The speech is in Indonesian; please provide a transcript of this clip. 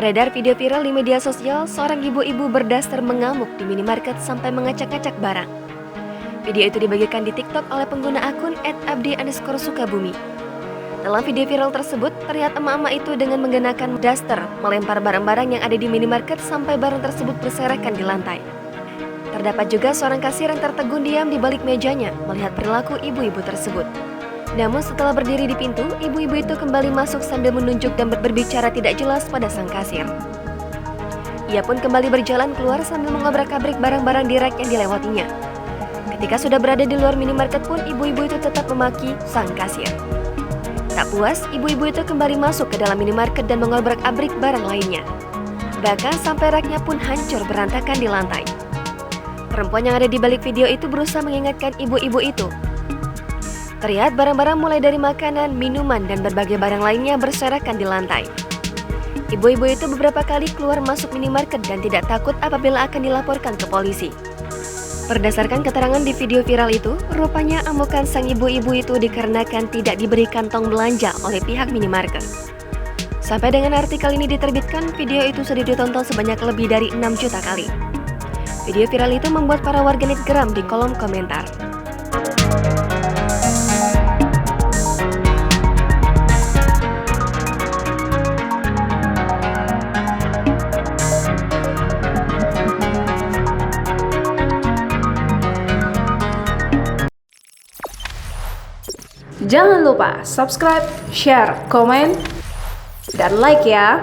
Beredar video viral di media sosial, seorang ibu-ibu berdaster mengamuk di minimarket sampai mengacak-acak barang. Video itu dibagikan di TikTok oleh pengguna akun @abdi_sukabumi. Dalam video viral tersebut, terlihat emak-emak itu dengan menggunakan daster melempar barang-barang yang ada di minimarket sampai barang tersebut berserakan di lantai. Terdapat juga seorang kasir yang tertegun diam di balik mejanya melihat perilaku ibu-ibu tersebut. Namun setelah berdiri di pintu, ibu-ibu itu kembali masuk sambil menunjuk dan berbicara tidak jelas pada sang kasir. Ia pun kembali berjalan keluar sambil mengobrak-abrik barang-barang di rak yang dilewatinya. Ketika sudah berada di luar minimarket pun, ibu-ibu itu tetap memaki sang kasir. Tak puas, ibu-ibu itu kembali masuk ke dalam minimarket dan mengobrak-abrik barang lainnya. Bahkan sampai raknya pun hancur berantakan di lantai. Perempuan yang ada di balik video itu berusaha mengingatkan ibu-ibu itu. Terlihat barang-barang mulai dari makanan, minuman, dan berbagai barang lainnya berserakan di lantai. Ibu-ibu itu beberapa kali keluar masuk minimarket dan tidak takut apabila akan dilaporkan ke polisi. Berdasarkan keterangan di video viral itu, rupanya amukan sang ibu-ibu itu dikarenakan tidak diberi kantong belanja oleh pihak minimarket. Sampai dengan artikel ini diterbitkan, video itu sudah ditonton sebanyak lebih dari 6 juta kali. Video viral itu membuat para warganet geram di kolom komentar. Jangan lupa subscribe, share, komen, dan like ya.